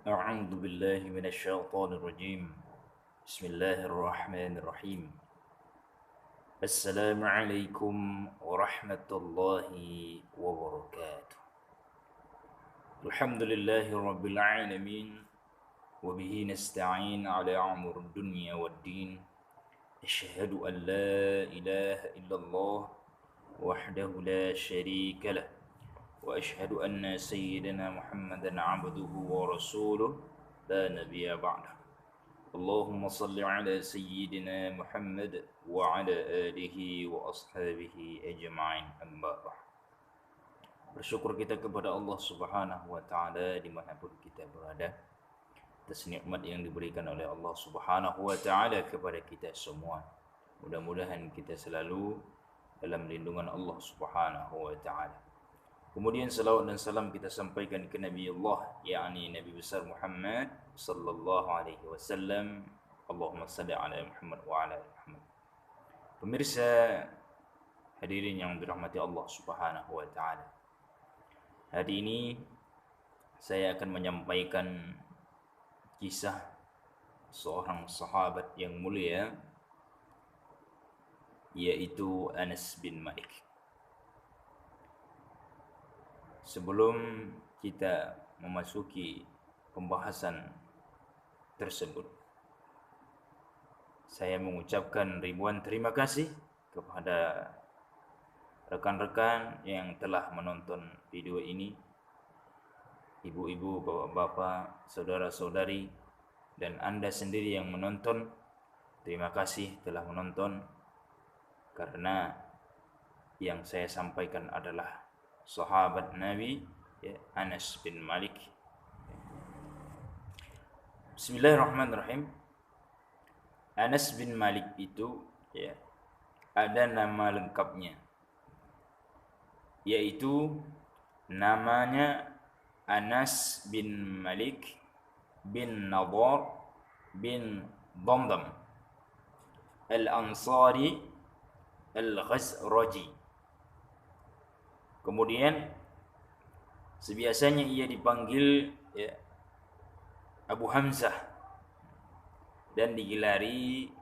أعوذ بالله من الشيطان الرجيم بسم الله الرحمن الرحيم السلام عليكم ورحمة الله وبركاته الحمد لله رب العالمين وبه نستعين على أمور الدنيا والدين أشهد أن لا إله إلا الله وحده لا شريك له وأشهد أن سيدنا محمدا عبده ورسوله لا نبي بعده اللهم صل على سيدنا محمد وعلى آله وأصحابه أجمعين أما بعد. Bersyukur kita kepada Allah Subhanahu wa taala dimanapun kita berada atas nikmat yang diberikan oleh Allah Subhanahu wa taala kepada kita semua. Mudah-mudahan kita selalu dalam lindungan Allah Subhanahu wa taala. Kemudian salawat dan salam kita sampaikan ke Nabi Allah, yakni Nabi besar Muhammad sallallahu alaihi wasallam. Allahumma salli ala Muhammad wa ala ali Muhammad. Pemirsa hadirin yang dirahmati Allah Subhanahu wa taala. Hari ini saya akan menyampaikan kisah seorang sahabat yang mulia, yaitu Anas bin Malik. Sebelum kita memasuki pembahasan tersebut, saya mengucapkan ribuan terima kasih kepada rekan-rekan yang telah menonton video ini, ibu-ibu, bapak-bapak, saudara-saudari, dan Anda sendiri yang menonton. Terima kasih telah menonton, karena yang saya sampaikan adalah sahabat Nabi, Anas bin Malik. Bismillahirrahmanirrahim. Anas bin Malik itu ada nama lengkapnya, yaitu namanya Anas bin Malik bin Nadar bin Damdam Al-Ansari Al-Ghazraji. Kemudian sebiasanya ia dipanggil Abu Hamzah, dan digelari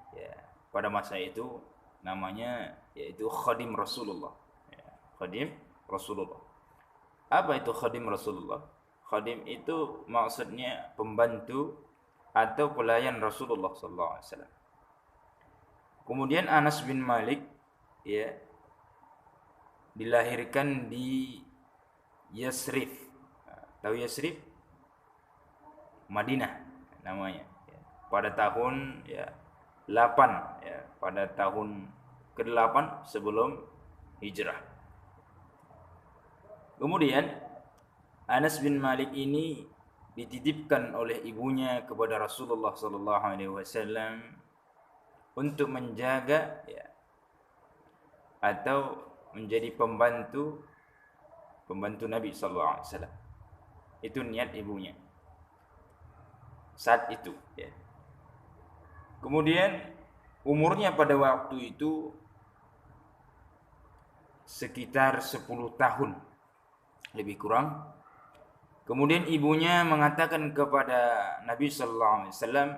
pada masa itu namanya yaitu Khadim Rasulullah. Khadim Rasulullah. Apa itu Khadim Rasulullah? Khadim itu maksudnya pembantu atau pelayan Rasulullah sallallahu alaihi wasallam. Kemudian Anas bin Malik dilahirkan di Yasrib. Tahu Yasrib? Madinah namanya. Pada tahun 8, pada tahun ke-8 sebelum hijrah. Kemudian Anas bin Malik ini dititipkan oleh ibunya kepada Rasulullah sallallahu alaihi wasallam untuk menjaga atau menjadi pembantu Nabi sallallahu alaihi wasallam. Itu niat ibunya saat itu. Kemudian umurnya pada waktu itu sekitar 10 tahun lebih kurang. Kemudian ibunya mengatakan kepada Nabi sallallahu alaihi wasallam,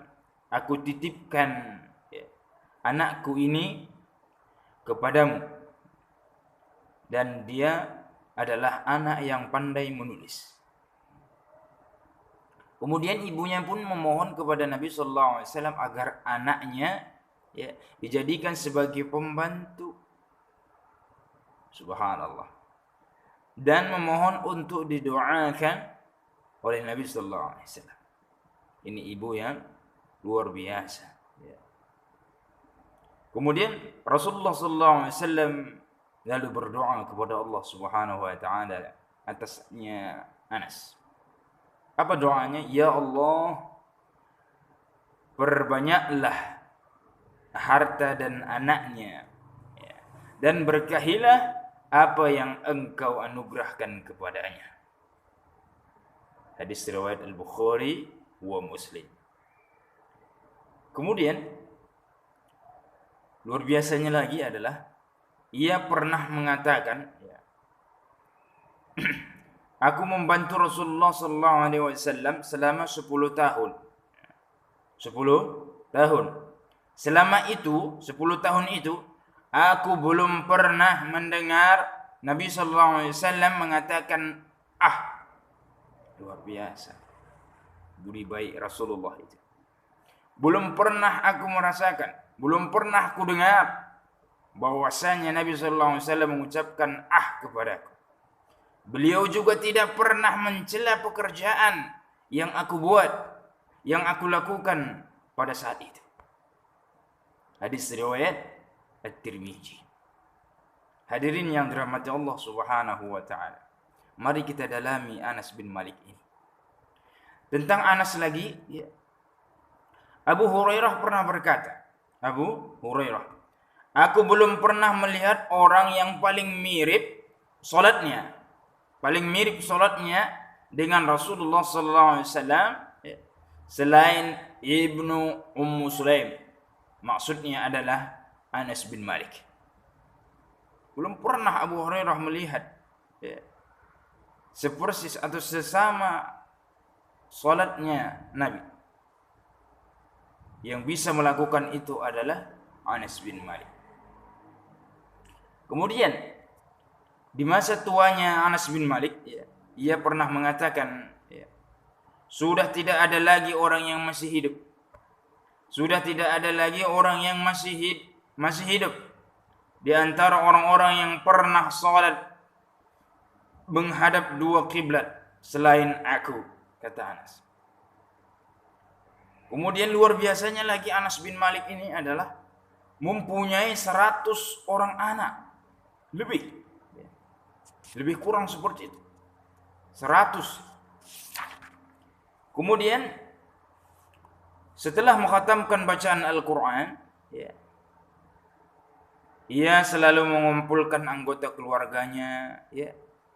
"Aku titipkan anakku ini kepadamu, dan dia adalah anak yang pandai menulis." Kemudian ibunya pun memohon kepada Nabi sallallahu alaihi wasallam agar anaknya dijadikan sebagai pembantu. Subhanallah. Dan memohon untuk didoakan oleh Nabi sallallahu alaihi wasallam. Ini ibu yang luar biasa. Kemudian Rasulullah sallallahu alaihi wasallam lalu berdoa kepada Allah Subhanahu wa taala atasnya Anas. Apa doanya? Ya Allah, perbanyaklah harta dan anaknya, dan berkahilah apa yang engkau anugerahkan kepadanya. Hadis riwayat Al-Bukhari wa Muslim. Kemudian luar biasanya lagi adalah ia pernah mengatakan, aku membantu Rasulullah sallallahu alaihi wasallam selama 10 tahun. 10 tahun. Selama itu, 10 tahun itu, aku belum pernah mendengar Nabi sallallahu alaihi wasallam mengatakan ah. Luar biasa budi baik Rasulullah itu. Belum pernah aku merasakan, belum pernah aku dengar bahwasanya Nabi sallallahu alaihi wasallam mengucapkan ah kepadaku. Beliau juga tidak pernah mencela pekerjaan yang aku buat, yang aku lakukan pada saat itu. Hadis riwayat At-Tirmizi. Hadirin yang dirahmati Allah Subhanahu wa taala. Mari kita dalami Anas bin Malik ini. Tentang Anas lagi, ya. Abu Hurairah pernah berkata, Abu Hurairah, aku belum pernah melihat orang yang paling mirip salatnya dengan Rasulullah sallallahu alaihi wasallam selain Ibnu Ummu Sulaim. Maksudnya adalah Anas bin Malik. Belum pernah Abu Hurairah melihat sepersis atau sesama salatnya Nabi. Yang bisa melakukan itu adalah Anas bin Malik. Kemudian di masa tuanya Anas bin Malik, ia pernah mengatakan, sudah tidak ada lagi orang yang masih hidup. Sudah tidak ada lagi orang yang masih hidup di antara orang-orang yang pernah salat menghadap dua kiblat selain aku, kata Anas. Kemudian luar biasanya lagi Anas bin Malik ini adalah mempunyai 100 orang anak. Lebih kurang seperti itu. 100. Kemudian setelah mengkhatamkan bacaan Al-Quran, ia selalu mengumpulkan anggota keluarganya.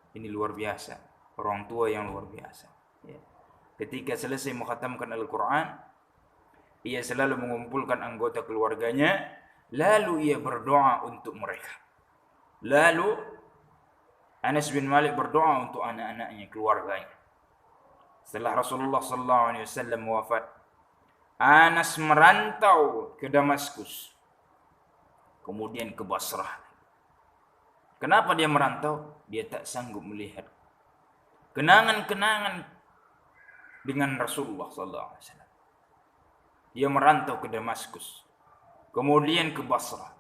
Ini luar biasa. Orang tua yang luar biasa. Ketika selesai mengkhatamkan Al-Quran, ia selalu mengumpulkan anggota keluarganya, lalu ia berdoa untuk mereka. Lalu Anas bin Malik berdoa untuk anak-anaknya, keluarganya. Setelah Rasulullah sallallahu alaihi wasallam wafat, Anas merantau ke Damaskus, kemudian ke Basrah. Kenapa dia merantau? Dia tak sanggup melihat kenangan-kenangan dengan Rasulullah sallallahu alaihi wasallam. Dia merantau ke Damaskus, kemudian ke Basrah.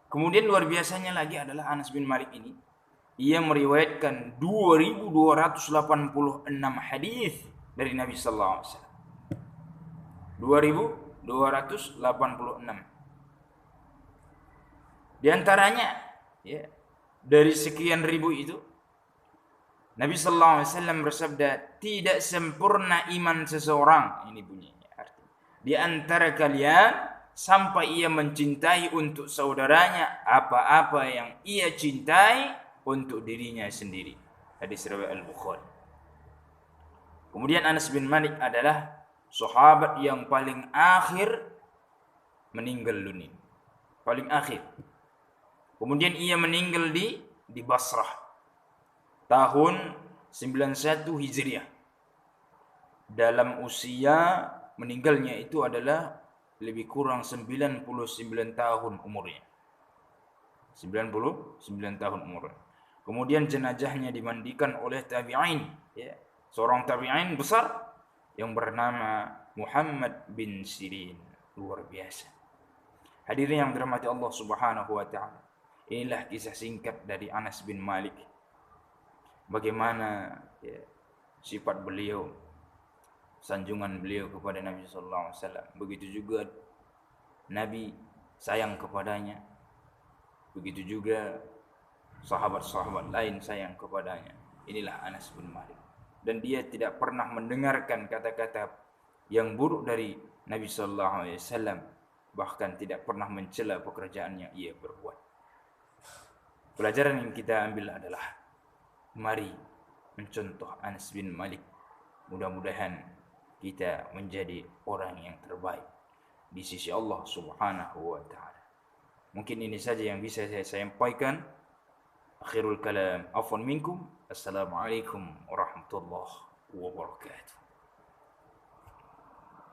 Kemudian luar biasanya lagi adalah Anas bin Malik ini, ia meriwayatkan 2286 hadis dari Nabi sallallahu alaihi wasallam. 2286. Di antaranya, dari sekian ribu itu, Nabi sallallahu alaihi wasallam bersabda, tidak sempurna iman seseorang, ini bunyinya artinya, di antara kalian sampai ia mencintai untuk saudaranya apa-apa yang ia cintai untuk dirinya sendiri. Hadis riwayat Al-Bukhari. Kemudian Anas bin Malik adalah sahabat yang paling akhir meninggal dunia. Paling akhir. Kemudian ia meninggal di Basrah tahun 91 Hijriah. Dalam usia meninggalnya itu adalah lebih kurang 99 tahun umurnya. 99 tahun umurnya. Kemudian jenazahnya dimandikan oleh tabi'in, seorang tabi'in besar yang bernama Muhammad bin Sirin. Luar biasa. Hadirin yang dirahmati Allah Subhanahu wa taala. Inilah kisah singkat dari Anas bin Malik. Bagaimana sifat beliau, sanjungan beliau kepada Nabi sallallahu alaihi wasallam. Begitu juga Nabi sayang kepadanya. Begitu juga sahabat-sahabat lain sayang kepadanya. Inilah Anas bin Malik. Dan dia tidak pernah mendengarkan kata-kata yang buruk dari Nabi sallallahu alaihi wasallam, bahkan tidak pernah mencela pekerjaan yang ia berbuat. Pelajaran yang kita ambil adalah mari mencontoh Anas bin Malik. Mudah-mudahan kita menjadi orang yang terbaik di sisi Allah Subhanahu wa taala. Mungkin ini saja yang bisa saya sampaikan. Akhirul kalam, afwan minkum. Assalamualaikum warahmatullahi wabarakatuh.